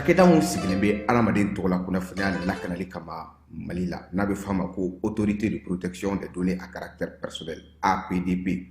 Cakɛda mun sigilen bɛ adamaden tɔgɔ la kunnafoniya ni lakanali kama Mali la n'a bɛ f'a ma ko autorité de protection des données à caractère personnel APDP.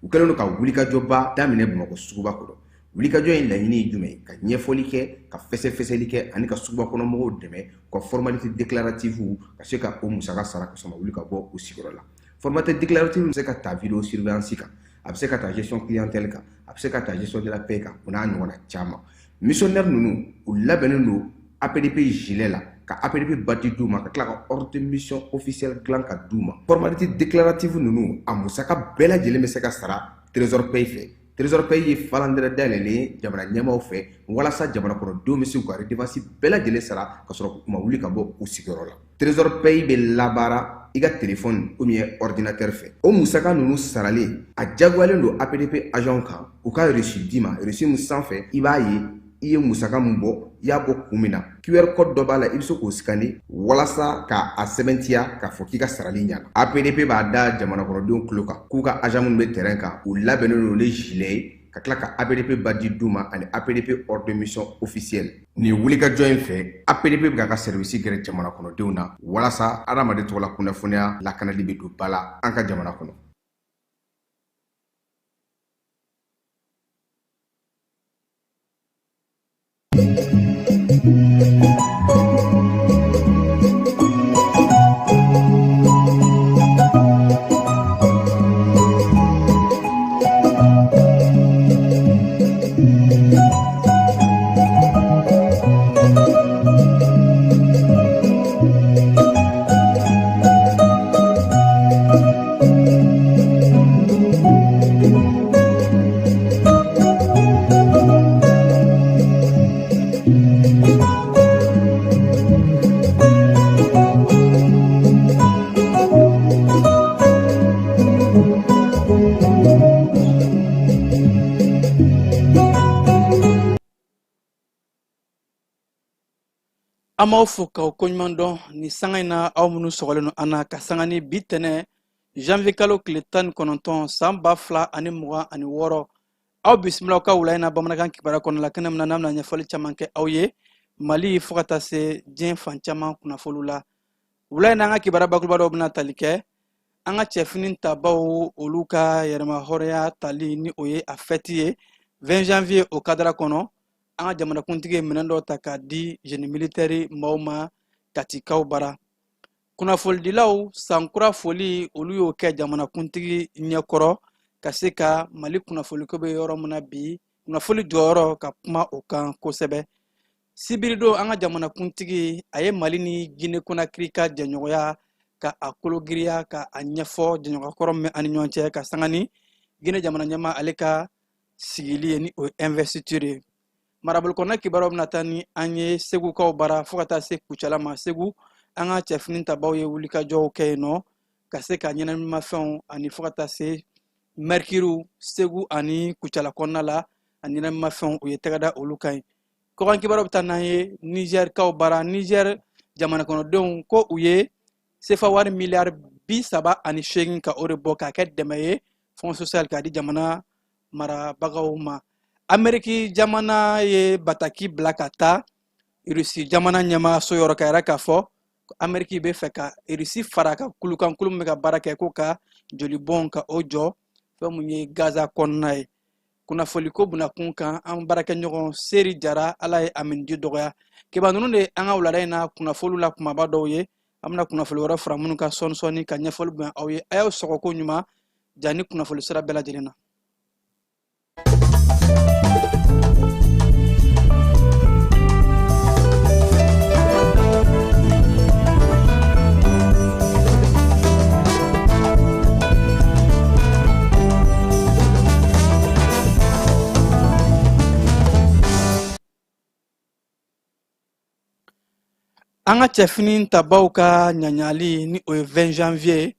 U kɛlen don ka wulikajɔba daminɛ Bamakɔ suguba kɔnɔ. Wulikajɔ in laɲini ye jumɛn ye? Ka ɲɛfɔli kɛ, ka fɛsɛfɛsɛli kɛ ani ka suguba kɔnɔ mɔgɔw dɛmɛ ka formalité déclarative ka se ka o musaka sara ka sɔrɔ wuli ka bɔ u sigiyɔrɔ la. Formalité déclarative bɛ se ka ta vidéo surveillance kan, a bɛ se ka ta gestion clientèle kan, a bɛ se ka ta gestion de la paix kan, o n'a ɲɔgɔnna caman. Missionnaire ninnu u labɛnnen don APDP gilet la ka APDP badge d'u ma ka tila ka ordre de mission officielle dilan ka d'u ma. Formalité déclarative ninnu a musaka bɛɛ lajɛlen bɛ se ka sara trésor paye fɛ. Trésor paye ye falandɛrɛ dayɛlɛlen jamana ɲɛmaaw fɛ walasa jamana kɔnɔdenw bɛ se k'u ka redevance bɛɛ lajɛlen sara ka sɔrɔ u ma wuli ka bɔ u sigiyɔrɔ la. Trésor paye bɛ labaara i ka téléphone ou bien ordinateur fɛ. O musaka ninnu saralen a jagoyalen don APDP agent kan u ka reçu d'i ma. Reçu min sanfɛ i b'a ye i ye musaka mun bɔ i y'a bɔ kun min na QR code dɔ b'a la i bɛ se k'o scanner walasa ka a sɛbɛntiya k'a fɔ k'i ka sarali ɲɛna. APDP b'a da jamana kɔnɔdenw tulo kan k'u ka agent minnu bɛ terrain kan u labɛnnen don ni gilet ye ka tila ka APDP badge d'u ma ani APDP ordre de mission officielle. Nin wulikajɔ in fɛ APDP bɛ k'a ka service gɛrɛ jamana kɔnɔdenw na walasa adamaden tɔgɔ la kunnafoniya lakanali bɛ don ba la an ka jamana kɔnɔ. Amaw fo kaw koɲuman dɔn ni sanga in na aw minnu sɔgɔlen no an na ka sanga ni bi tɛnɛ janvier kalo tile 19 san 2026 aw bisimila ka wula in na bamanankan kibaruya kɔnɔ la kɛnɛ min na n'an bɛna ɲɛfɔli caman kɛ aw ye Mali fo ka taa se diɲɛ fan caman kunnafoniw la. Wula in na an ka kibaruya bakuruba dɔw bɛna tali kɛ an ka cɛfini tabaw olu ka yɛrɛma hɔrɔnya tali ni o ye a fɛti ye 20 janvier o kadara kɔnɔ an ka jamanakuntigi ye minɛn dɔw ta k'a di génie militaire maaw ma Katikaw bara. Kunnafonidilaw sankura foli olu y'o kɛ jamanakuntigi ɲɛkɔrɔ ka se ka Mali kunnafoniko bɛ yɔrɔ min na bi kunnafoni jɔyɔrɔ ka kuma o kan kosɛbɛ. Sibirido an ka jamanakuntigi a ye Mali ni Guinée Conakry ka jɛɲɔgɔnya ka a kologiriya ka a ɲɛfɔ jɛɲɔgɔnkɔrɔ min ani ɲɔgɔn cɛ ka sanga ni Guinée jamana ɲɛmaa ale ka sigili ye ni o ye investiture ye. Marabolo kɔnɔ kibaruyaw bɛna taa ni an ye Segukaw bara fo ka taa se Kucala ma. Segu an ka cɛfini tabaw ye wulikajɔw kɛ yen nɔ ka se ka ɲɛnamimafɛnw ani fo ka taa se Mercure Segu ani Kucala kɔnɔna la a ɲɛnamimafɛnw u ye tɛgɛ da olu kan ye. Kɔkan kibaruyaw bɛ taa n'an ye Niger kaw bara. Niger jamana kɔnɔdenw ko u ye CFA wari miliyari 38 ka o de bɔ k'a kɛ dɛmɛ ye fond social k'a di jamana marabagaw ma. Ameriki jamana ye bataki bila ka taa Rusi jamana ɲɛmaaso yɔrɔ ka yɛrɛ k'a fɔ Ameriki bɛ fɛ ka Rusi fara ka kulukan kulu min bɛ ka baara kɛ ko ka jolibɔn ka o jɔ fɛn mun ye Gaza kɔnɔna ye. Kunnafoniko bunakun kan an baarakɛɲɔgɔn Seri Jara ala ye a minidi dɔgɔya. Kibaru ninnu de an ka wulada in na kunnafoniw la kumaba dɔw ye. An bɛna kunnafoni wɛrɛ fara minnu ka sɔɔni ka ɲɛfɔli bonya aw ye. A y'aw sɔgɔ ko ɲuman ja ni kunnafoni sira bɛɛ lajɛlen na. An ka cɛfini tabaw ka ɲaɲali ni o ye 20 janvier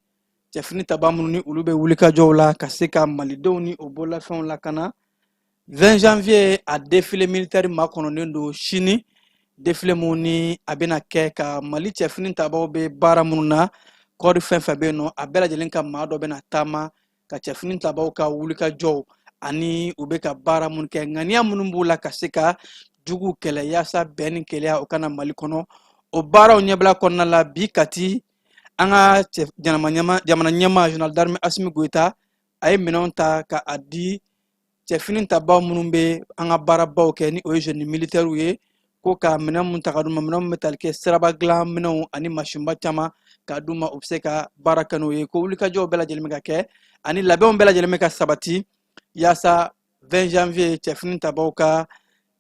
cɛfini taba minnu ni olu bɛ wulikajɔw la ka se ka malidenw ni o bololafɛnw lakana. 20 janvier a défilé militaire makɔnɔnen don sini défilé mun ni a bɛna kɛ ka Mali cɛfini tabaw bɛ baara minnu na kɔɔri fɛn fɛn bɛ yen nɔ a bɛɛ lajɛlen ka maa dɔ bɛna taama ka cɛfini tabaw ka wulikajɔw ani u bɛ ka baara minnu kɛ ŋaniya minnu b'u la ka se ka jugu kɛlɛ yaasa bɛn ni keleya o kana Mali kɔnɔ. O baaraw ɲɛbila kɔnɔna la bi kati an ka jamana ɲɛma Général d'armée Assimi Goïta a ye minɛnw ta ka a di cɛfini tabaw minnu bɛ an ka baarabaw kɛ ni o ye jeune militaire ye ko ka minɛn mun ta ka d'u ma minɛn mun bɛ tali kɛ siraba dilan minɛnw ani masinba caman ka d'u ma u bɛ se ka baara kɛ n'o ye ko wulikajɔw bɛɛ lajɛlen bɛ ka kɛ ani labɛnw bɛɛ lajɛlen bɛ ka sabati yaasa 20 janvier cɛfini tabaw ka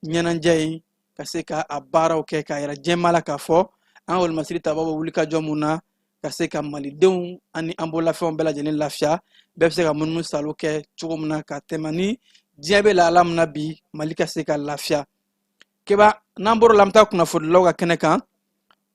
ɲɛnajɛ in ka se ka a baaraw kɛ ka yɛrɛ jɛma la k'a fɔ an ka wolomasiri tabaw bɛ wulikajɔ mun na ka se ka malidenw ani an bololafɛnw bɛɛ lajɛlen lafiya bɛɛ bɛ se ka munumunu salo kɛ cogo min na ka tɛmɛ ni diɲɛ bɛ lahala min na bi Mali ka se ka lafiya. Keba n'an bɔra la an bɛ taa kunnafonidilaw ka kɛnɛ kan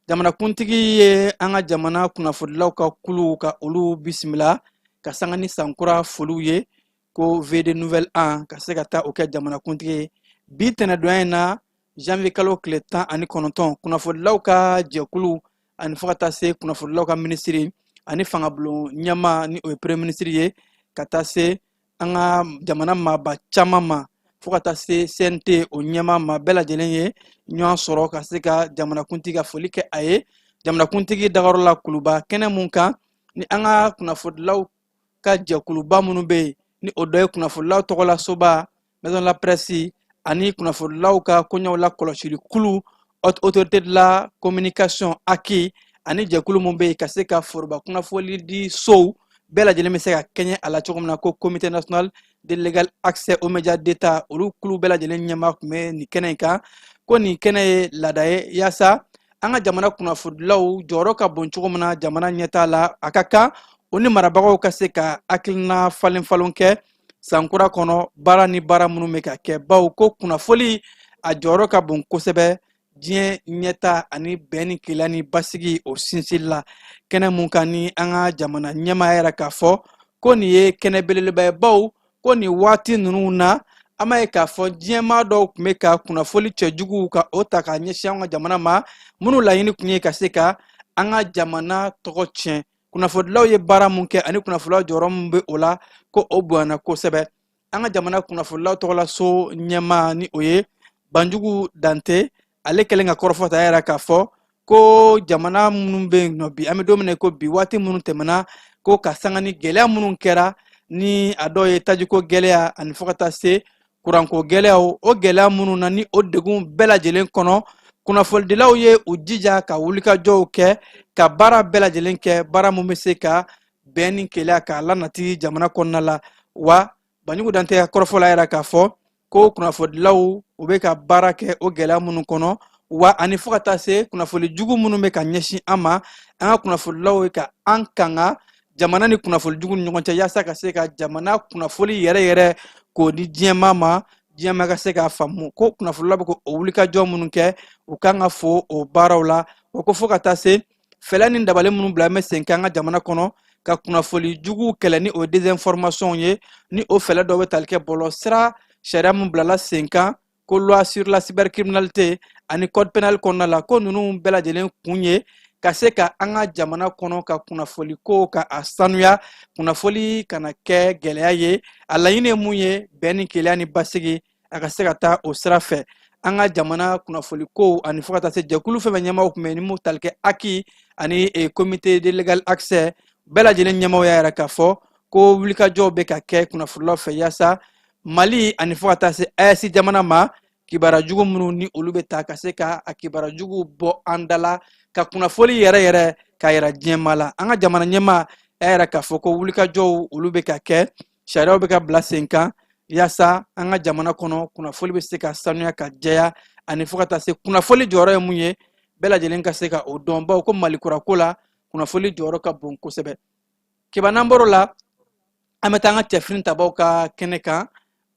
jamanakuntigi ye an ka jamana kunnafonidilaw ka kulu ka olu bisimila ka sanga ni sankura foliw ye ko VD Nouvelle 1 ka se ka taa o kɛ jamanakuntigi ye bi tɛnɛdonya in na janvier kalo tile 19 kunnafonidilaw ka jɛkulu ani fo ka taa se kunnafonidilaw ka minisiri ani fangabulon ɲɛma ni o ye premier ministre ye ka taa se an ka jamana maaba caman ma fo ka taa se CNT o ɲɛma ma bɛɛ lajɛlen ye ɲɔgɔn sɔrɔ ka se ka jamanakuntigi ka foli kɛ a ye jamanakuntigi dagayɔrɔla kuluba kɛnɛ mun kan ni an ka kunnafonidilaw ka jɛkuluba minnu bɛ yen ni o dɔ ye kunnafonidilaw tɔgɔla soba maison de la presse ani kunnafonidilaw ka koɲɛw la kɔlɔsili kulu autorité de la communication ACI ani jɛkulu mun bɛ yen ka se ka foroba kunnafoni di sow bɛɛ lajɛlen bɛ se ka kɛɲɛ a la cogo min na ko comité national de légal accès aux médias d'état olu kulu bɛɛ lajɛlen ɲɛma tun bɛ nin kɛnɛ in kan ko nin kɛnɛ ye laada ye yaasa an ka jamana kunnafonidilaw jɔyɔrɔ ka bon cogo min na jamana ɲɛtaa la a ka kan o ni marabagaw ka se ka hakilina falen kɛ sankura kɔnɔ baara ni baara minnu bɛ ka kɛ bawo ko kunnafoni a jɔyɔrɔ ka bon kosɛbɛ diɲɛ ɲɛta ani bɛn ni keleya ni basigi o sinsin la kɛnɛ mun kan ni an ka jamana ɲɛmaaya yɛrɛ k'a fɔ ko nin ye kɛnɛ belebeleba ye bawo ko nin waati ninnu na an b'a ye k'a fɔ diɲɛmaa dɔw tun bɛ ka kunnafoni cɛjuguw ka o ta k'a ɲɛsin an ka jamana ma minnu laɲini tun ye ka se ka an ka jamana tɔgɔ tiɲɛ kunnafonidilaw ye baara mun kɛ ani kunnafonidilaw jɔyɔrɔ min bɛ o la ko o bonyana kosɛbɛ an ka jamana kunnafonidilaw tɔgɔla so ɲɛmaa ni o ye Banjugu Dante ale kɛlen ka kɔrɔfɔta yɛrɛ k'a fɔ ko jamana minnu bɛ yen nɔ bi an bɛ don min na ko bi waati minnu tɛmɛna ko ka sanga ni gɛlɛya minnu kɛra ni a dɔw ye tajiko gɛlɛya ani fo ka taa se kuranko gɛlɛyaw o gɛlɛya minnu na ni o degun bɛɛ lajɛlen kɔnɔ kunnafonidilaw ye u jija ka wulikajɔw kɛ ka baara bɛɛ lajɛlen kɛ baara min bɛ se ka bɛn ni keleya k'a lanati jamana kɔnɔna la wa Banjugu Dante ka kɔrɔfɔla yɛrɛ k'a fɔ ko kunnafonidilaw u bɛ ka baara kɛ o gɛlɛya minnu kɔnɔ wa ani fo ka taa se kunnafoni jugu minnu bɛ ka ɲɛsin an ma an ka kunnafonidilaw ye ka an kanga jamana ni kunnafoni jugu ni ɲɔgɔn cɛ yaasa ka se ka jamana kunnafoni yɛrɛ k'o di diɲɛma ma diɲɛma ka se k'a faamu ko kunnafonidilaw bɛ k'o wulikajɔ minnu kɛ u kan ka fo o baaraw la wa ko fo ka taa se fɛlɛ ni dabali minnu bila bɛ sen kɛ an ka jamana kɔnɔ ka kunnafoni jugu kɛlɛ ni o ye désinformation ye ni o fɛlɛ dɔw bɛ tali kɛ bɔlɔsira sariya min bilala sen kan ko loi sur la cybercriminalité ani code pénal kɔnɔna la ko ninnu bɛɛ lajɛlen kun ye ka se ka an ka jamana kɔnɔ ka kunnafoni ko ka a sanuya kunnafoni kana kɛ gɛlɛya ye a laɲini ye mun ye bɛn ni keleya ni basigi a ka se ka taa o sira fɛ an ka jamana kunnafoni ko ani fo ka taa se jɛkulu fɛn fɛn ɲɛmaaw tun bɛ ni mun tali kɛ ACI ani comité de légal accès bɛɛ lajɛlen ɲɛmaaw y'a yɛrɛ k'a fɔ ko wulikajɔw bɛ ka kɛ kunnafonilaw fɛ yaasa Mali ani fo ka taa se AES jamana ma kibara jugu minnu ni olu bɛ taa ka se ka a kibara jugu bɔ an da la ka kunnafoni yɛrɛ ka yɛrɛ diɲɛma la an ka jamana ɲɛmaa a yɛrɛ k'a fɔ ko wulikajɔw olu bɛ ka kɛ sariyaw bɛ ka bila sen kan yaasa an ka jamana kɔnɔ kunnafoni bɛ se ka sanuya ka jɛya ani fo ka taa se kunnafoni jɔyɔrɔ ye mun ye bɛɛ lajɛlen ka se ka o dɔn bawo ko Mali kurako la kunnafoni jɔyɔrɔ ka bon kosɛbɛ kiba n'an bɔr'o la an bɛ taa an ka cɛfini tabaw ka kɛnɛ kan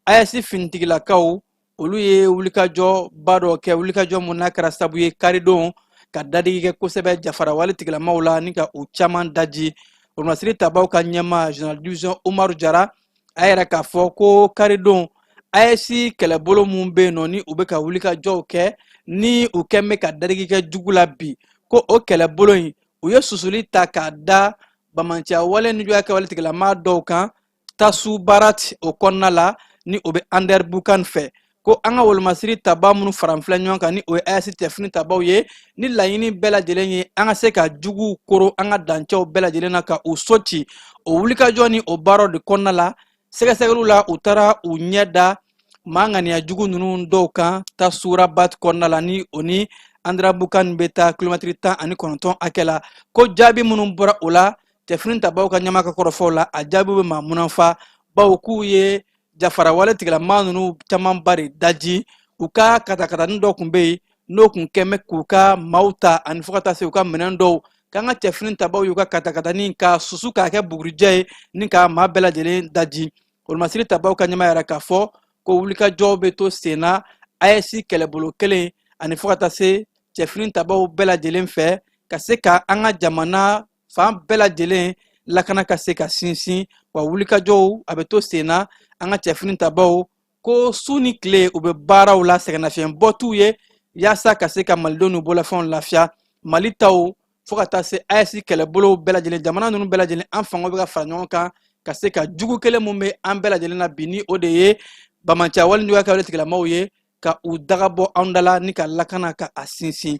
AES finitigilakaw olu ye wulikajɔ ba dɔ kɛ wulikajɔ mun n'a kɛra sabu ye karidon ka dadigi kɛ kosɛbɛ jafara wale tigilamaw la ni ka u caman daji olumasiri tabaw ka ɲɛma général division Umaru Jara a yɛrɛ k'a fɔ ko karidon AES kɛlɛbolo mun bɛ yen nɔ ni u bɛ ka wulikajɔw kɛ ni u kɛn bɛ ka dadigi kɛ jugu la bi ko o kɛlɛbolo in u ye susuli ta k'a da bamanciya wale ni juguya kɛ wale tigilama dɔw kan Tasu Barat o kɔnɔna la ni o bɛ Ander Bukan fɛ ko an ka wolomasiri taba minnu faranfilɛ ɲɔgɔn kan ni o ye ayasi tɛfini tabaw ye ni laɲini bɛɛ lajɛlen ye an ka se ka juguw koro an ka dancɛw bɛɛ lajɛlen na ka u so ci o wulikajɔ ni o baaraw de kɔnɔna la sɛgɛsɛgɛliw la u taara u ɲɛ da maa ŋaniya jugu ninnu dɔw kan ta surabat kɔnɔna la ni o ni andirabukan bɛ taa kilomɛtiri 19 hakɛ la ko jaabi minnu bɔra o la tɛfini tabaw ka ɲɛma ka kɔrɔfɔw la a jaabi bɛ maa munafa bawo k'u ye jafarawale tigilama ninnu camanba de daji u ka katakatanin dɔ tun bɛ yen n'o tun kɛmɛ k'u ka maaw ta ani fo ka taa se u ka minɛn dɔw k'an ka cɛfini tabaw y'u ka katakatanin ka susu k'a kɛ bugurijɛ ye ni ka maa bɛɛ lajɛlen daji wolomasiri tabaw ka ɲɛma yɛrɛ k'a fɔ ko wulikajɔw bɛ to sen na ayɛsi kɛlɛbolo kelen ani fo ka taa se cɛfini tabaw bɛɛ lajɛlen fɛ ka se ka an ka jamana fan bɛɛ lajɛlen lakana ka se ka sinsin wa wulikajɔw a bɛ to sen na an ka cɛfini tabaw ko su ni tile u bɛ baaraw la sɛgɛnnafiɲɛ bɔ t'u ye yaasa ka se ka malidenw n'u bolofɛnw lafiya mali taw fo ka taa se ayɛsi kɛlɛbolo bɛɛ lajɛlen jamana ninnu bɛɛ lajɛlen an fangaw bɛ ka fara ɲɔgɔn kan ka se ka jugu kelen mun bɛ an bɛɛ lajɛlen na bi ni o de ye bamaciya waleɲuman kɛwale tigilamaw ye ka u dagabɔ anw da la ni ka lakana ka a sinsin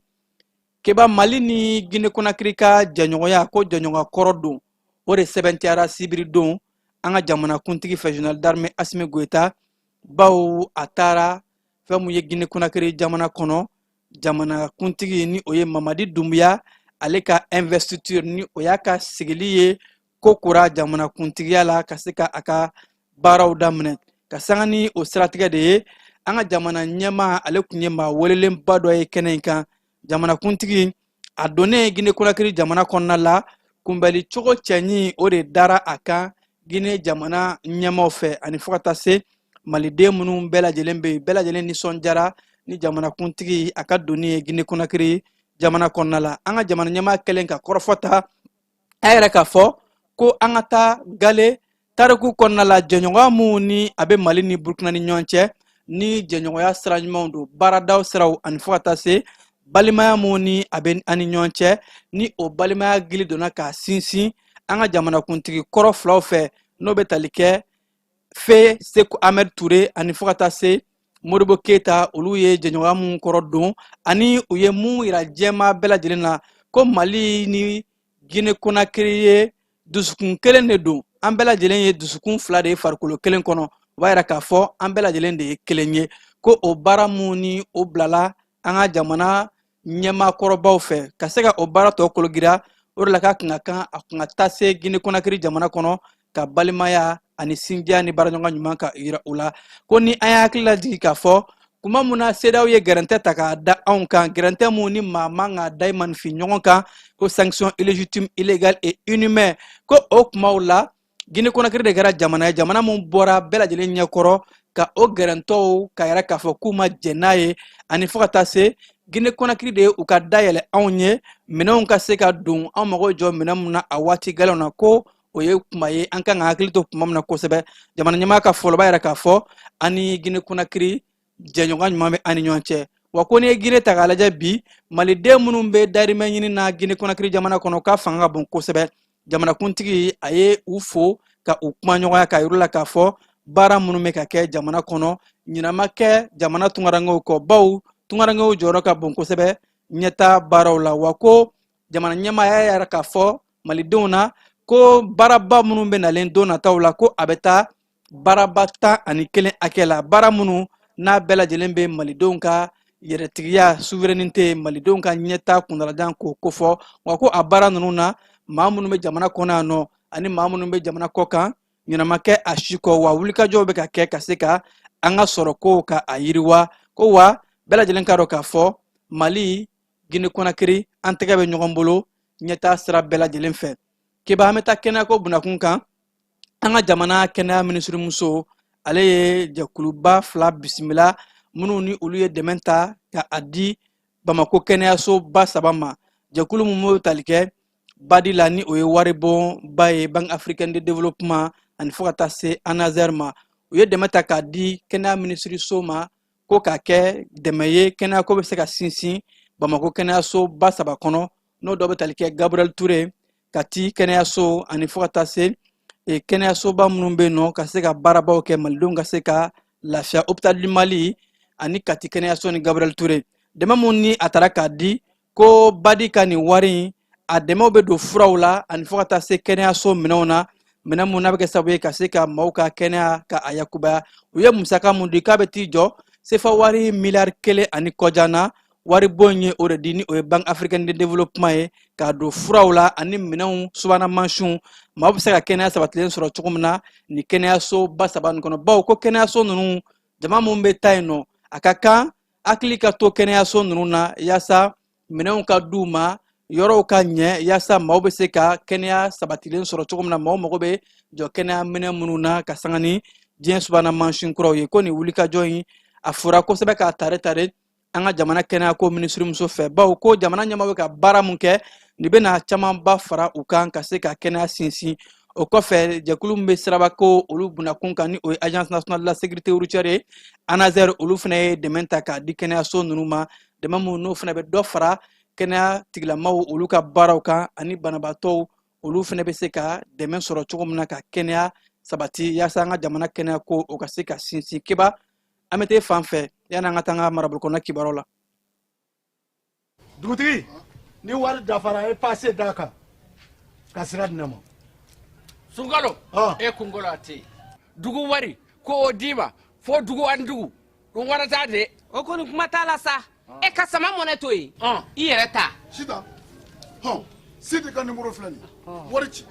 keba mali ni Guinée Conakry ka jɛɲɔgɔnya ko jɛɲɔgɔnya kɔrɔ don o de sɛbɛntiyara sibiri don an ka jamana kuntigi fɛ général d'armée Assimi Goïta bawo a taara fɛn mun ye Guinée Conakry jamana kɔnɔ jamana kuntigi ni o ye Mamadi Doumbouya ale ka investiture ni o y'a ka sigili ye ko kura jamana kuntigiya la ka se ka a ka baaraw daminɛ ka sanga ni o siratigɛ de ye an ka jamana ɲɛma ale tun ye maa welelenba dɔ ye kɛnɛ in kan jamana kuntigi a donnen Guinée Conakry jamana kɔnɔna la kunbɛli cogo cɛɲi o de dara a kan Guinée jamana ɲɛmaw fɛ ani fo ka taa se maliden minnu bɛɛ lajɛlen bɛ yen bɛɛ lajɛlen nisɔndiyara ni jamana kuntigi a ka donni ye Guinée Conakry jamana kɔnɔna la an ka jamana ɲɛma kɛlen ka kɔrɔfɔta a yɛrɛ k'a fɔ ko an ka taa gale tariku kɔnɔna la jɛɲɔgɔnya minnu ni a bɛ Mali ni Burukina ni ɲɔgɔn cɛ ni jɛɲɔgɔnya sira ɲumanw don baaradaw siraw ani fo ka taa se balimaya minnu ni a bɛ an ni ɲɔgɔn cɛ ni o balimaya gili donna k'a sinsin an ka jamana kuntigi kɔrɔ filaw fɛ n'o bɛ tali kɛ Fe Seku Ahmed Touré ani fo ka taa se Modibo Keita olu ye jɛɲɔgɔnya minnu kɔrɔ don ani u ye mun yira jɛma bɛɛ lajɛlen na ko Mali ni Guinée Conakry ye dusukun kelen de don an bɛɛ lajɛlen ye dusukun fila de ye farikolo kelen kɔnɔ o b'a yira k'a fɔ an bɛɛ lajɛlen de ye kelen ye ko o baara minnu ni o bilala an ka jamana ɲɛmaakɔrɔbaw fɛ ka se ka o baara tɔ kologira o de la k'a kun ka kan a kun ka taa se Guinée Conakry jamana kɔnɔ ka balimaya ani sindiya ni baaraɲɔgɔn ɲuman ka yira u la ko ni an hakili lajigi k'a fɔ kuma mun na CEDEAO ye gɛrɛntɛ ta k'a da anw kan gɛrɛntɛ mun ni maa man ka da i manifin ɲɔgɔn kan ko sanction illégitime illégale et inhumaine ko o kumaw la Guinée Conakry de kɛra jamana ye jamana mun bɔra bɛɛ lajɛlen ɲɛkɔrɔ ka o gɛrɛntɔw ka yɛrɛ k'a fɔ k'u ma jɛn n'a ye ani fo ka taa se Guinée Conakry de u ka dayɛlɛ anw ye minɛnw ka se ka don an mago jɔ minɛn mun na a waati gɛlɛnw na ko o ye kuma ye an kan ka hakili to kuma min na kosɛbɛ jamana ɲɛmaa ka fɔlɔ b'a yɛrɛ k'a fɔ ani Guinée Conakry jɛɲɔgɔn ɲuman bɛ an ni ɲɔgɔn cɛ wa ko ni ye Guinée ta k'a lajɛ bi maliden minnu bɛ dahirimɛ ɲini na Guinée Conakry jamana kɔnɔ k'a fanga ka bon kosɛbɛ jamanakuntigi a ye u fo ka u kuma ɲɔgɔnya ka yir'u la k'a fɔ baara minnu bɛ ka kɛ jamana kɔnɔ ɲinama kɛ jamana tungarankew kɔ bawo tungarankew jɔyɔrɔ ka bon kosɛbɛ ɲɛta baaraw la wa ko jamana ɲɛmaaya yɛrɛ k'a fɔ malidenw na ko baaraba minnu bɛ nalen don nataw la ko a bɛ taa baaraba 11 hakɛ la baara minnu n'a bɛɛ lajɛlen bɛ malidenw ka yɛrɛtigiya souveraineté malidenw ka ɲɛta kuntalajan k'o kofɔ wa ko a baara ninnu na maa minnu bɛ jamana kɔnɔ yan nɔ ani maa minnu bɛ jamana kɔ kan ɲɛnama kɛ a si kɔ wa wulikajɔw bɛ ka kɛ ka se ka an ka sɔrɔ kow ka a yiriwa ko wa bɛɛ lajɛlen ka dɔn k'a fɔ Mali Guinée Conakry an tɛgɛ bɛ ɲɔgɔn bolo ɲɛta sira bɛɛ lajɛlen fɛ keba an bɛ taa kɛnɛyako bunakun kan an ka jamana kɛnɛya minisirimuso ale ye jɛkuluba 2 bisimila minnu ni olu ye dɛmɛ ta ka a di Bamako kɛnɛyasoba 3 ma jɛkulu min bɛ tali kɛ badi la ni o ye waribon ba ye Banque africaine de développement ani fo ka taa se ANASER ma u ye dɛmɛ ta k'a di kɛnɛya minisiriso ma ko k'a kɛ dɛmɛ ye kɛnɛyako bɛ se ka sinsin Bamako kɛnɛyasoba 3 kɔnɔ n'o dɔ bɛ tali kɛ Gabriel Touré Kati kɛnɛyaso ani fo ka taa se kɛnɛyasoba minnu bɛ yen nɔ ka se ka baarabaw kɛ malidenw ka se ka lafiya hôpital du Mali ani kati kɛnɛyaso ni Gabriel Touré dɛmɛ mun ni a tara k'a di ko badi ka nin wari a dɛmɛw bɛ don furaw la ani fo ka taa se kɛnɛyaso minɛnw na minɛn mun n'a bɛ kɛ sababu ye ka se ka maaw ka kɛnɛya ka a yakubaya u ye musaka mun di k'a bɛ t'i jɔ sefa wari miliyari 1 ani kɔjan na wari bon ye o de di ni o ye Banque Africaine de Développement ye k'a don furaw la ani minɛnw subahana mansinw maaw bɛ se ka kɛnɛya sabatilen sɔrɔ cogo min na ni kɛnɛyaso ba saba nin kɔnɔ bawo ko kɛnɛyaso ninnu jama mun bɛ taa yen nɔ a ka kan hakili ka to kɛnɛyaso ninnu na yaasa minɛnw ka d'u ma yɔrɔw ka ɲɛ yaasa maaw bɛ se ka kɛnɛya sabatilen sɔrɔ cogo min na maaw mago bɛ jɔ kɛnɛya minɛn minnu na ka sanga ni diɲɛ subahana mansin kuraw ye ko nin wulikajɔ in a fɔra kosɛbɛ k'a tare an ka jamana kɛnɛyako minisirimuso fɛ bawo ko jamana ɲɛmaa bɛ ka baara mun kɛ nin bɛna camanba fara u kan ka se ka kɛnɛya sinsin o kɔfɛ jɛkulu min bɛ siraba ko olu bunakun kan ni o ye Agence nationale de la sécurité routière ye ANASER olu fana ye dɛmɛ ta k'a di kɛnɛyaso ninnu ma dɛmɛ mun n'o fana bɛ dɔ fara kɛnɛya tigilamaw olu ka baaraw kan ani banabaatɔw olu fana bɛ se ka dɛmɛ sɔrɔ cogo min na ka kɛnɛya sabati yaasa an ka jamana kɛnɛya ko o ka se ka sinsin keba an bɛ taa fan fɛ yani an ka taa an ka marabolo kɔnɔ kibaruw la. Dugutigi ni wari dafara e passe da kan ka sira di ne ma. Sunkalo e kunkolo ate dugu wari ko o diba fo dugu an dugu dun warata de o kɔni kuma t'a la sa e ka sama mɔnɛ to yen i yɛrɛ ta Sita Sidi ka numéro filɛ nin wari ci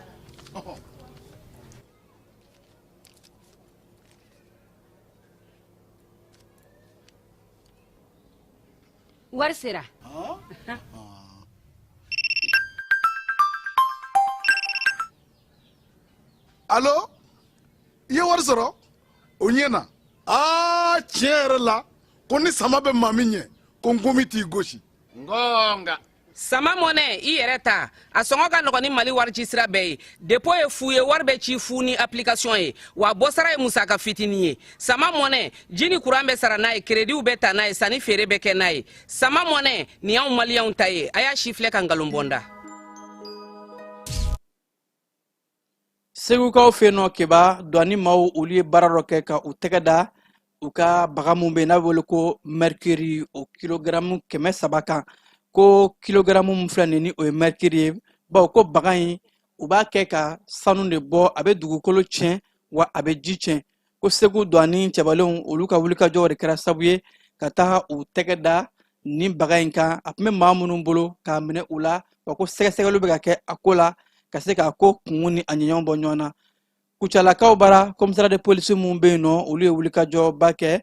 wari sera Allo i ye wari sɔrɔ o ɲɛna tiɲɛ yɛrɛ la ko ni sama bɛ maa min ɲɛ ko n komi t'i gosi ngonga sama mɔnɛ i yɛrɛ ta a sɔngɔ ka nɔgɔn ni Mali wari ci sira bɛɛ ye dépôt ye fu ye wari bɛ ci fu ni application ye wa bɔsara ye musaka fitinin ye sama mɔnɛ ji ni courant bɛ sara n'a ye crédit bɛ ta n'a ye sanni feere bɛ kɛ n'a ye sama mɔnɛ nin y'anw maliyɛnw ta ye a y'a si filɛ ka nkalon bɔnda segukaw fɛ yen nɔ keba douane maaw olu ye baara dɔ kɛ ka u tɛgɛ da u ka baga mun bɛ yen n'a bɛ wele ko mercure o kilogaramu 300 kan ko kilogaramu min filɛ nin ni o ye mercure ye bawo ko baga in u b'a kɛ ka sanu de bɔ a bɛ dugukolo tiɲɛ wa a bɛ ji tiɲɛ ko segu douane cɛbalenw olu ka wulikajɔ de kɛra sababu ye ka taa u tɛgɛ da nin baga in kan a tun bɛ maa minnu bolo k'a minɛ u la wa ko sɛgɛsɛgɛliw bɛ ka kɛ a ko la ka se k'a ko kungun ni a ɲɛɲɔgɔn bɔ ɲɔgɔn na kucalakaw bara komisariya de polisi mun bɛ yen nɔ olu ye wulikajɔba kɛ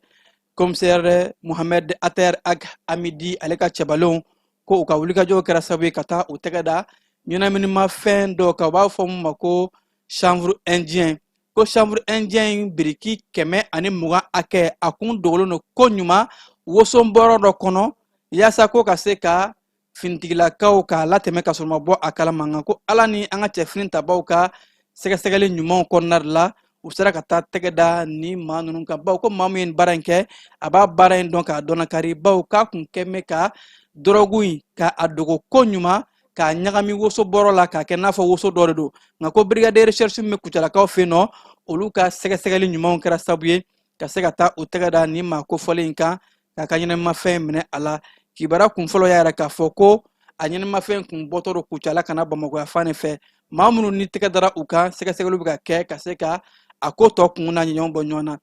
komisɛri Mohamed Ater Ag Amidi ale ka cɛbalenw ko u ka wulikajɔw kɛra sababu ye ka taa u tɛgɛ da ɲɛnaminimafɛn dɔw kan u b'a fɔ mun ma ko chanvre indien ko chanvre indien biriki 120 hakɛ a kun dogolen don ko ɲuman wosonbɔrɔ dɔ kɔnɔ yaasa ko ka se ka finitigilakaw k'a latɛmɛ ka sɔrɔ ma bɔ a kalama nka ko ala ni an ka cɛfini tabaw ka sɛgɛsɛgɛli ɲumanw kɔnɔna de la u sera ka taa tɛgɛ da ni maa ninnu kan bawo ko maa min ye baara in kɛ a b'a baara in dɔn k'a dɔn kari bawo k'a kun kɛ mɛ ka dɔrɔgu in k'a dogo ko ɲuman k'a ɲagami wosobɔrɔ la k'a kɛ n'a fɔ woso dɔ de don nka ko brigade de recherche min bɛ kucalakaw fɛ yen nɔ olu ka sɛgɛsɛgɛli ɲumanw kɛra sababu ye ka se ka taa u tɛgɛ da ni maa kofɔlen in kan k'a ka ɲɛnɛmafɛn minɛ a la kibara kun fɔlɔ y'a yɛrɛ k'a fɔ ko a ɲɛnɛmafɛn kun bɔtɔ don kucala kana Bamakɔ fan fɛ maa minnu ni tɛgɛ dara u kan sɛgɛsɛgɛliw bɛ ka kɛ ka se ka a ko tɔ kun n'a ɲɔgɔn bɔ ɲɔgɔn na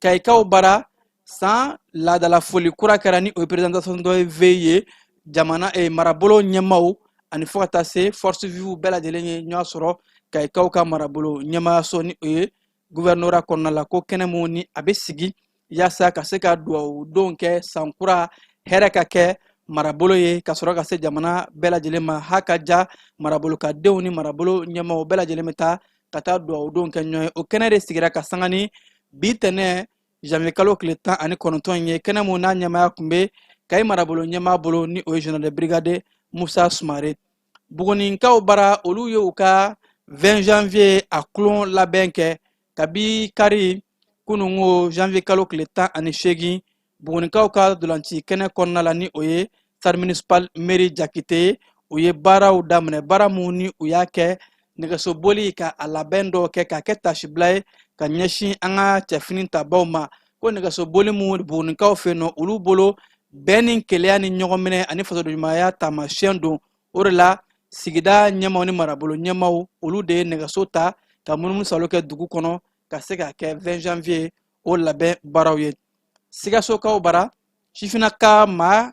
kayikaw bara san laadala foli kura kɛra ni o ye présentation dɔ ye ve ye jamana marabolo ɲɛmaaw ani fo ka taa se force vive bɛɛ lajɛlen ye ɲɔgɔn sɔrɔ kayikaw ka marabolo ɲɛmaayaso ni o ye gouvernorat kɔnɔna la ko kɛnɛ mun ni a bɛ sigi yaasa ka se ka duwawudenw kɛ sankura hɛrɛ ka kɛ marabolo ye ka sɔrɔ ka se jamana bɛɛ lajɛlen ma ha ka ja marabolokadenw ni marabolo ɲɛmaaw bɛɛ lajɛlen bɛ taa ka taa duwawudenw kɛ ɲɔgɔn ye o kɛnɛ de sigira ka sanga ni bi tɛnɛ janvier kalo tile 19 ye kɛnɛ mun n'a ɲɛmaaya kun bɛ kayi marabolo ɲɛmaa bolo ni o ye général de brigade Musa Sumare buguninkaw bara olu ye u ka 20 janvier a kulon labɛn kɛ kabi kari kunungo janvier kalo tile 18 bugunikaw ka dolanci kɛnɛ kɔnɔna la ni o ye stade municipal mairie Jakite u ye baaraw daminɛ baara mun ni u y'a kɛ nɛgɛsoboli ka a labɛn dɔw kɛ k'a kɛ tasibila ye ka ɲɛsin an ka cɛfini tabaw ma ko nɛgɛso boli mu bugunikaw fɛ nɔ olu bolo bɛn ni keleya ni ɲɔgɔn minɛ ani fasodenɲumanya taamasiyɛn don o de la sigida ɲɛmaw ni marabolo ɲɛmaw olu de ye nɛgɛso ta ka munumunu salo kɛ dugu kɔnɔ ka se ka kɛ 20 janvier o labɛn baaraw ye Sigasokaw bara sifinaka maa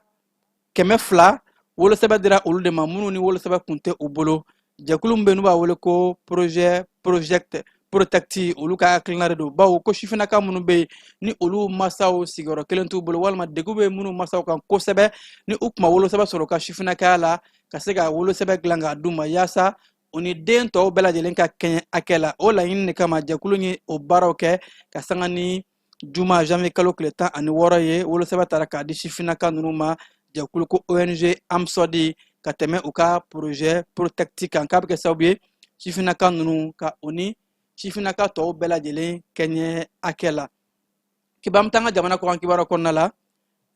200 wolosɛbɛ dira olu de ma minnu ni wolosɛbɛ kun tɛ u bolo jɛkulu min bɛ n'u b'a wele ko project protecti olu ka hakilina de don bawo ko sifinaka minnu bɛ yen ni olu masaw sigiyɔrɔ kelen t'u bolo walima degun bɛ minnu masaw kan kosɛbɛ ni u tun ma wolosɛbɛ sɔrɔ ka sifinakaya la ka se ka wolosɛbɛ dilan k'a d'u ma yaasa u ni den tɔw bɛɛ lajɛlen ka kɛɲɛ hakɛ la o laɲini de kama jɛkulu ye o baaraw kɛ ka sanga ni juma janvier kalo tile 16 ye wolosɛbɛ taara k'a di sifinaka ninnu ma jɛkulu ko ONG AMSODI ka tɛmɛ u ka projet protecti kan k'a bɛ kɛ sababu ye sifinaka ninnu ka o ni sifinaka tɔw bɛɛ lajɛlen kɛɲɛ hakɛ la kibaru min t'an ka jamana kɔkan kibaru kɔnɔna la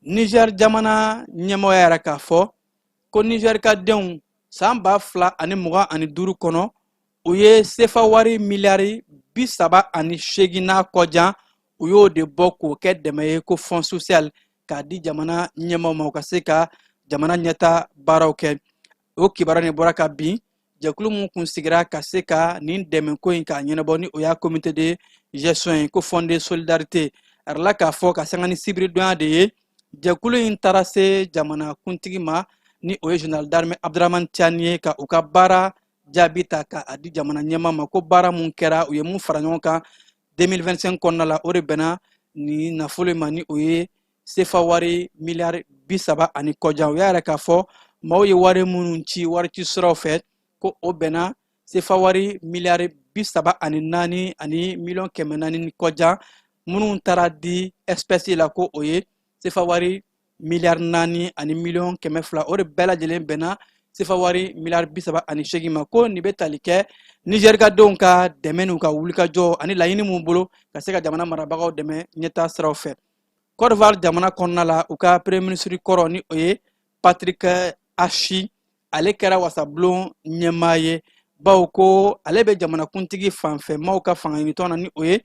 Niger jamana ɲɛmɔgɔ yɛrɛ k'a fɔ ko Niger ka denw san 2025 kɔnɔ u ye sefa wari miliyari 38 n'a kɔjan u y'o de bɔ k'o kɛ dɛmɛ ye ko fond social k'a di jamana ɲɛmɔgɔw ma u ka se ka jamana ɲɛta baaraw kɛ o kibaru ni bɔra ka bin jɛkulu mun kun sigira ka se ka nin dɛmɛ ko in k'a ɲɛnabɔ ni o y'a comité de gestion ye ko fond de solidarité arala k'a fɔ ka sanga ni sibiri donya de ye jɛkulu in taara se jamana kuntigi ma ni o ye général d'armée Abdramane Tiani ye ka u ka baara jaabi ta k'a di jamana ɲɛma ma ko baara mun kɛra u ye mun fara ɲɔgɔn kan 2025 kɔnɔna la o de bɛnna ni nafolo ma ni o ye sefa wari miliyari 30 ani kɔjan u y'a yɛrɛ k'a fɔ maaw ye wari minnu ci wari ci siraw fɛ ko o bɛnna sefa wari miliyari 34 ani miliyɔn 400 ni kɔjan minnu taara di espèce la ko o ye sefa wari miliyari 4 ani miliyɔn 200 o de bɛɛ lajɛlen bɛnna sefa wari miliyari 38 ma ko nin bɛ tali kɛ Niger ka denw ka dɛmɛ n'u ka wulikajɔ ani laɲini mun bolo ka se ka jamana marabagaw dɛmɛ ɲɛta siraw fɛ Côte d'Ivoire jamana kɔnɔna la u ka premier ministre kɔrɔ ni o ye Patrick Achi ale kɛra wasabulon ɲɛmaa ye bawo ko ale bɛ jamana kuntigi fanfɛ maaw ka fanga ɲinitɔn na ni o ye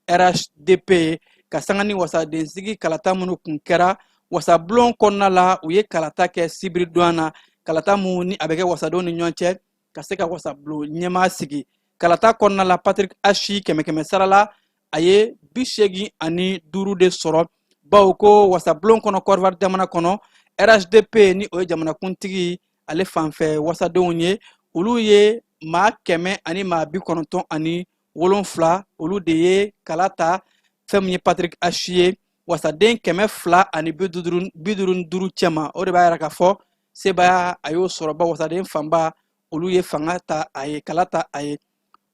RHDP ka sanga ni wasadensigi kalata minnu kun kɛra wasabulon kɔnɔna la u ye kalata kɛ sibiri donya na kalata mun ni a bɛ kɛ wasadenw ni ɲɔgɔn cɛ ka se ka wasabulon ɲɛmaa sigi kalata kɔnɔna la Patrick Achi 100 sarala a ye 85 de sɔrɔ bawo ko wasabulon kɔnɔ Côte d'Ivoire jamana kɔnɔ RHDP ni o ye jamana kuntigi ale fanfɛ wasadenw ye olu ye maa 100 ani maa 97 olu de ye kala ta fɛn min ye Patrick Achi ye wasaden 200 ani 55 cɛma o de b'a yira k'a fɔ sebaya a y'o sɔrɔ ba wasaden fanba olu ye fanga ta a ye kala ta a ye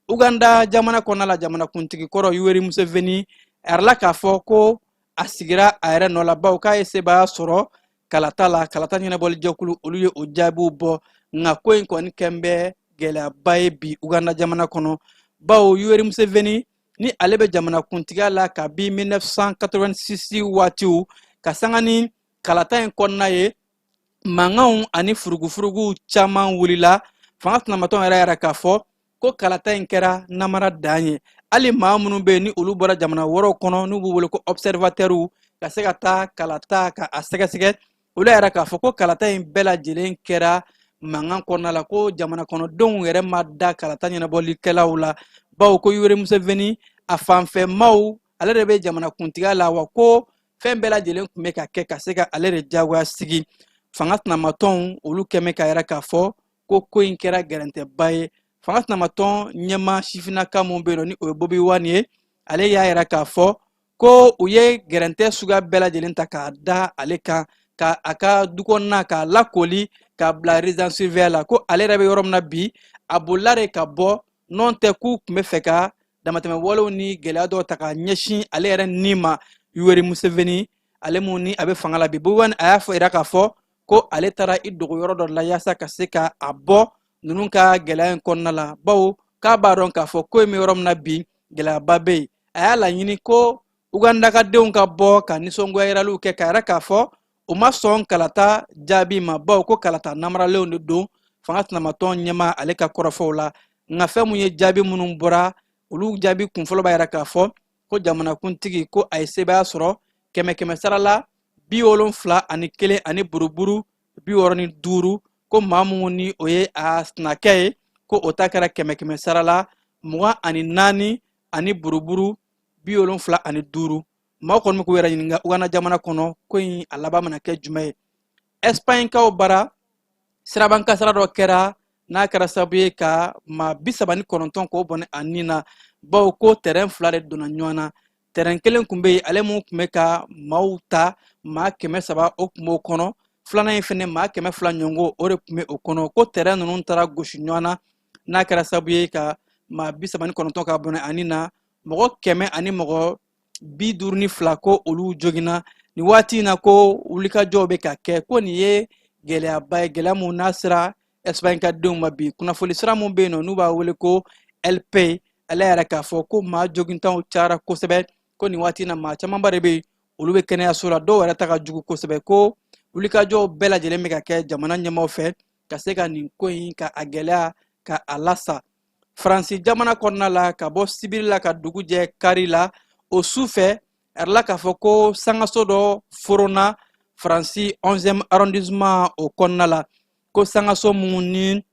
Uganda jamana kɔnɔna la jamana kuntigi kɔrɔ Yoweri Museveni arala k'a fɔ ko a sigira a yɛrɛ nɔ la bawo k'a ye sebaya sɔrɔ kalata la kalata ɲɛnabɔli jɛkulu olu ye o jaabiw bɔ nka ko in kɔni kɛn bɛ gɛlɛyaba ye bi Uganda jamana kɔnɔ bawo Yoweri Museveni ni ale bɛ jamana kuntigiya la kabi 1986 waatiw ka sanga ni kalata in kɔnɔna ye mankanw ani furugufuruguw caman wulila fanga tɛnamatɔn yɛrɛ yɛrɛ k'a fɔ ko kalata in kɛra namara dan ye hali maa minnu bɛ yen ni olu bɔra jamana wɛrɛw kɔnɔ n'u b'u wele ko observateurs ka se ka taa kalata ka a sɛgɛsɛgɛ olu yɛrɛ k'a fɔ ko kalata in bɛɛ lajɛlen kɛra mankan kɔnɔna la ko jamana kɔnɔdenw yɛrɛ ma da kalata ɲɛnabɔlikɛlaw la bawo ko Yoweri Museveni a fanfɛ maaw ale de bɛ jamana kuntigiya la wa ko fɛn bɛɛ lajɛlen tun bɛ ka kɛ ka se ka ale de jagoya sigi fanga tɛnamatɔnw olu kɛmɛ ka yɛrɛ k'a fɔ ko in kɛra gɛrɛntɛba ye fanga tɛnamatɔn ɲɛma sifinaka mun bɛ yen ni o ye Bobi Wine ye ale y'a yɛrɛ k'a fɔ ko u ye gɛrɛntɛ suguya bɛɛ lajɛlen ta k'a da ale kan ka a ka dukɔnɔna k'a lakoli k'a bila résidence surveillée la ko ale yɛrɛ bɛ yɔrɔ min na bi a bolila de ka bɔ n'o tɛ k'u tun bɛ fɛ ka damatɛmɛ walew ni gɛlɛya dɔw ta ka ɲɛsin ale yɛrɛ ni ma Yoweri Museveni ale mun ni a bɛ fanga la bi Bobi Wine a y'a fɔ yɛrɛ k'a fɔ ko ale taara i dogo yɔrɔ dɔ la yaasa ka se ka a bɔ ninnu ka gɛlɛya in kɔnɔna la bawo k'a b'a dɔn k'a fɔ ko in bɛ yɔrɔ min na bi gɛlɛyaba bɛ yen a y'a laɲini ko Uganda ka denw ka bɔ ka nisɔngoya yiraliw kɛ k'a yɛrɛ k'a fɔ u ma sɔn kalata jaabi ma bawo ko kalata namaralenw de don fanga tɛnamatɔn ɲɛma ale ka kɔrɔfɔw la nka fɛn mun ye jaabi minnu bɔra olu jaabi kunfɔlɔ b'a yira k'a fɔ ko jamanakuntigi ko a ye sebaya sɔrɔ 100 sara la 70 ani 1 ani buruburu 65 ko maa mun ni o ye a sinakɛ ye ko o ta kɛra 100 sara la 24 ani buruburu 75 ani 5 maa kɔni ko yɛrɛ ɲininka Uganda jamana kɔnɔ ko in a laban mana kɛ jumɛn ye Espagne kaw bara sirabankasara dɔ kɛra n'a kɛra sababu ye ka maa 39 k'o bɔnɛ a nin na bawo ko terrain 2 de donna ɲɔgɔn na terrain kelen kun bɛ yen ale mun kun bɛ ka maaw ta maa 300 o kun b'o kɔnɔ filanan in fɛnɛ maa 200 ɲɔgɔn o de kun bɛ o kɔnɔ ko terrain ninnu taara gosi ɲɔgɔn na n'a kɛra sababu ye ka maa 39 ka bɔnɛ a nin na mɔgɔ 100 ani mɔgɔ 52 ko olu joginna ni waati in na ko wulikajɔw bɛ ka kɛ ko nin ye gɛlɛyaba ye gɛlɛya mun n'a sera Espagne ka denw ma bi kunnafoni sira mun bɛ yen nɔ n'u b'a wele ko LP ale yɛrɛ k'a fɔ ko maa jogintanw cayara kosɛbɛ ko nin waati in na maa camanba de bɛ yen olu bɛ kɛnɛyaso la dɔw yɛrɛ ta ka jugu kosɛbɛ ko wulikajɔw bɛɛ lajɛlen bɛ ka kɛ jamana ɲɛmaaw fɛ ka se ka nin ko in ka a gɛlɛya ka a lasa Faransi jamana kɔnɔna la ka bɔ sibiri la ka dugu jɛ kari la o su fɛ ɛrɛla k'a fɔ ko sangaso dɔ forona Faransi 11e arrondissement o kɔnɔna la ko sangaso mun ni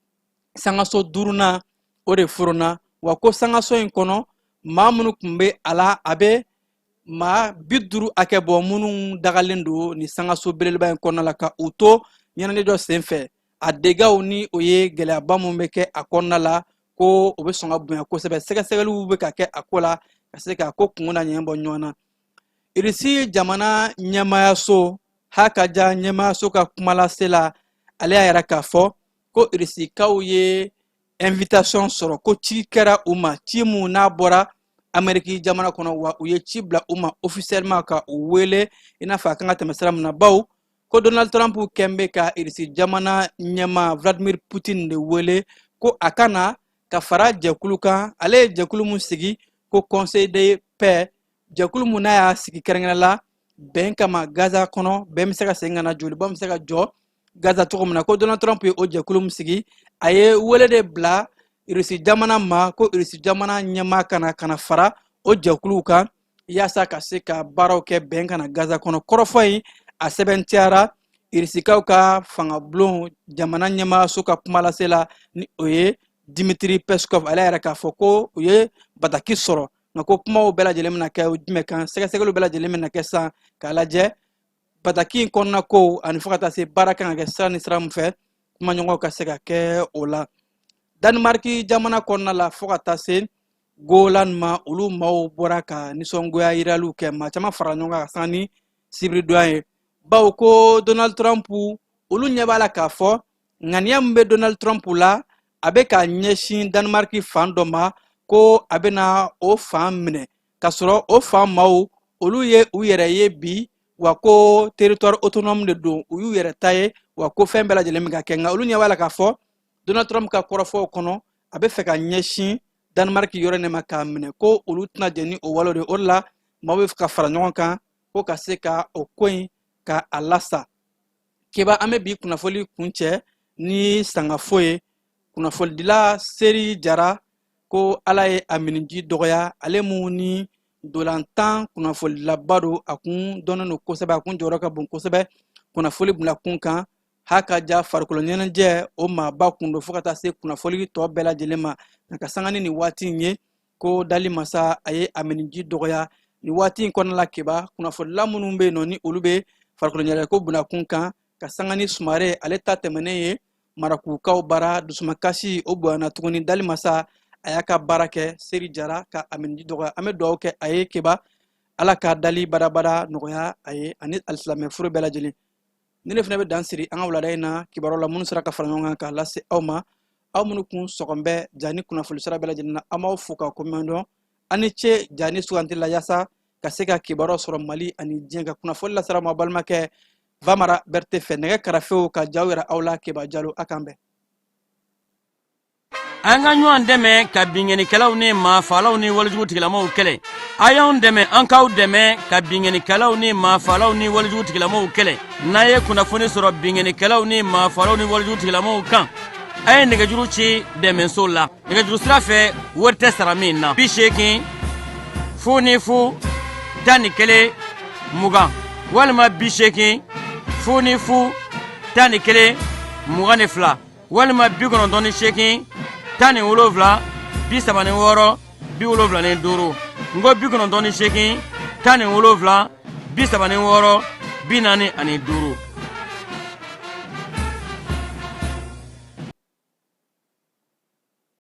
sangaso 5nan o de forona wa ko sangaso in kɔnɔ maa minnu kun bɛ a la a bɛ maa 50 hakɛ bɔ minnu dagalen don ni sangaso belebeleba in kɔnɔna la ka u to ɲɛnajɛ dɔ senfɛ a degaw ni o ye gɛlɛyaba mun bɛ kɛ a kɔnɔna la ko o bɛ sɔn ka bonya kosɛbɛ sɛgɛsɛgɛliw bɛ ka kɛ a ko la ka se ka ko kungo na ɲɛ bɔ ɲɔgɔn na Irisi jamana ɲɛmaayaso Hakaja ɲɛmaayaso ka kuma lase la ale y'a yɛrɛ k'a fɔ ko irisikaw ye invitation sɔrɔ ko ci kɛra u ma ci mun n'a bɔra Amɛriki jamana kɔnɔ wa u ye ci bila u ma officiellement ka u wele i n'a fɔ a kan ka tɛmɛ sira min na bawo ko Donald Trump kɛn bɛ ka irisi jamana ɲɛmaa Vladimir Putin de wele ko a kana ka fara jɛkulu kan ale ye jɛkulu mun sigi ko Conseil de paix jɛkulu mun n'a y'a sigi kɛrɛnkɛrɛnnen la bɛn kama Gaza kɔnɔ bɛn bɛ se ka segin ka na joliba bɛ se ka jɔ Gaza cogo min na ko Donald Trump ye o jɛkulu min sigi a ye wele de bila irisi jamana ma ko irisi jamana ɲɛmaa kana fara o jɛkuluw kan yaasa ka se ka baaraw kɛ bɛn kana Gaza kɔnɔ kɔrɔfɔ in a sɛbɛntiyara irisikaw ka fangabulon jamana ɲɛmaayaso ka kuma lase la ni o ye Dimitri Peskov ale yɛrɛ k'a fɔ ko u ye bataki sɔrɔ nka ko kumaw bɛɛ lajɛlen bɛna kɛ o jumɛn kan sɛgɛsɛgɛliw bɛɛ lajɛlen bɛna kɛ san k'a lajɛ bataki in kɔnɔna ko ani fo ka taa se baara kan ka kɛ sira ni sira min fɛ kumaɲɔgɔnw ka se ka kɛ o la Danimariki jamana kɔnɔna la fo ka taa se Golan ma olu maaw bɔra ka nisɔngoya yiraliw kɛ maa caman fara ɲɔgɔn kan ka sanga ni sibiridonya ye bawo ko Donald Trump olu ɲɛ b'a la k'a fɔ ŋaniya min bɛ Donald Trump la a bɛ ka ɲɛsin Danimariki fan dɔ ma ko a bɛna o fan minɛ ka sɔrɔ o fan maaw olu ye u yɛrɛ ye bi wa ko territoire autonome de don u y'u yɛrɛ ta ye wa ko fɛn bɛɛ lajɛlen bɛ ka kɛ nka olu ɲɛ b'a la k'a fɔ Donald Trump ka kɔrɔfɔw kɔnɔ a bɛ fɛ ka ɲɛsin Danemark yɔrɔ ne ma k'a minɛ ko olu tɛna jɛ ni o wale de o de la maaw bɛ ka fara ɲɔgɔn kan ko ka se ka o ko in ka a lasa keba an bɛ bi kunnafoni kuncɛ ni sangafo ye kunnafonidila Seri Jara ko ala ye a miniji dɔgɔya ale mun ni dolantan kunnafonidilaba don a kun dɔnnen don kosɛbɛ a kun jɔyɔrɔ ka bon kosɛbɛ kunnafoni bila kun kan Hakaja farikolo ɲɛnajɛ o maaba kun don fo ka taa se kunnafoni tɔ bɛɛ lajɛlen ma ka sanga ni nin waati in ye ko dali masa a ye a miniji dɔgɔya nin waati in kɔnɔna la keba kunnafonidila minnu bɛ yen nɔ ni olu bɛ farikolo ɲɛnajɛ ko bila kun kan ka sanga ni Sumare ale ta tɛmɛnen ye Marakukaw bara dusumakasi o bonyana tuguni dali masa a y'a ka baara kɛ Seri Jara ka a miniji dɔgɔya an bɛ dugawu kɛ a ye keba ala ka dali badabada nɔgɔya a ye ani alisilamɛ furu bɛɛ lajɛlen ni ne fana bɛ dan siri an ka wulada in na kibaruw la minnu sera ka fara ɲɔgɔn kan k'a lase aw ma aw minnu kun sɔgɔn bɛ ja ni kunnafoni sira bɛɛ lajɛlen na an b'aw fo k'a komandɔn an ni ce ja ni sugantili la yaasa ka se ka kibaruw sɔrɔ Mali ani diɲɛ ka kunnafoni lasera ma balimakɛ Vamara Berete fɛ nɛgɛ karafew ka jaw yɛrɛ aw la Keba Jalo a kan bɛn an ka ɲɔgɔn dɛmɛ ka binkɛnikɛlaw ni maafalaw ni walijugutigilamaw kɛlɛ a y'anw dɛmɛ an k'aw dɛmɛ ka binkɛnikɛlaw ni maafalaw ni walijugutigilamaw kɛlɛ n'a ye kunnafoni sɔrɔ binkɛnikɛlaw ni maafalaw ni walijugutigilamaw kan a ye nɛgɛjuru ci dɛmɛso la nɛgɛjuru sira fɛ wari tɛ sara min na 80 fu ni fu tan ni kelen mugan walima 80 fu ni fu tan ni kelen mugan ni fila walima 98 tan ni wolonwula 36 75 ngo 98 tan ni wolonwula 36 45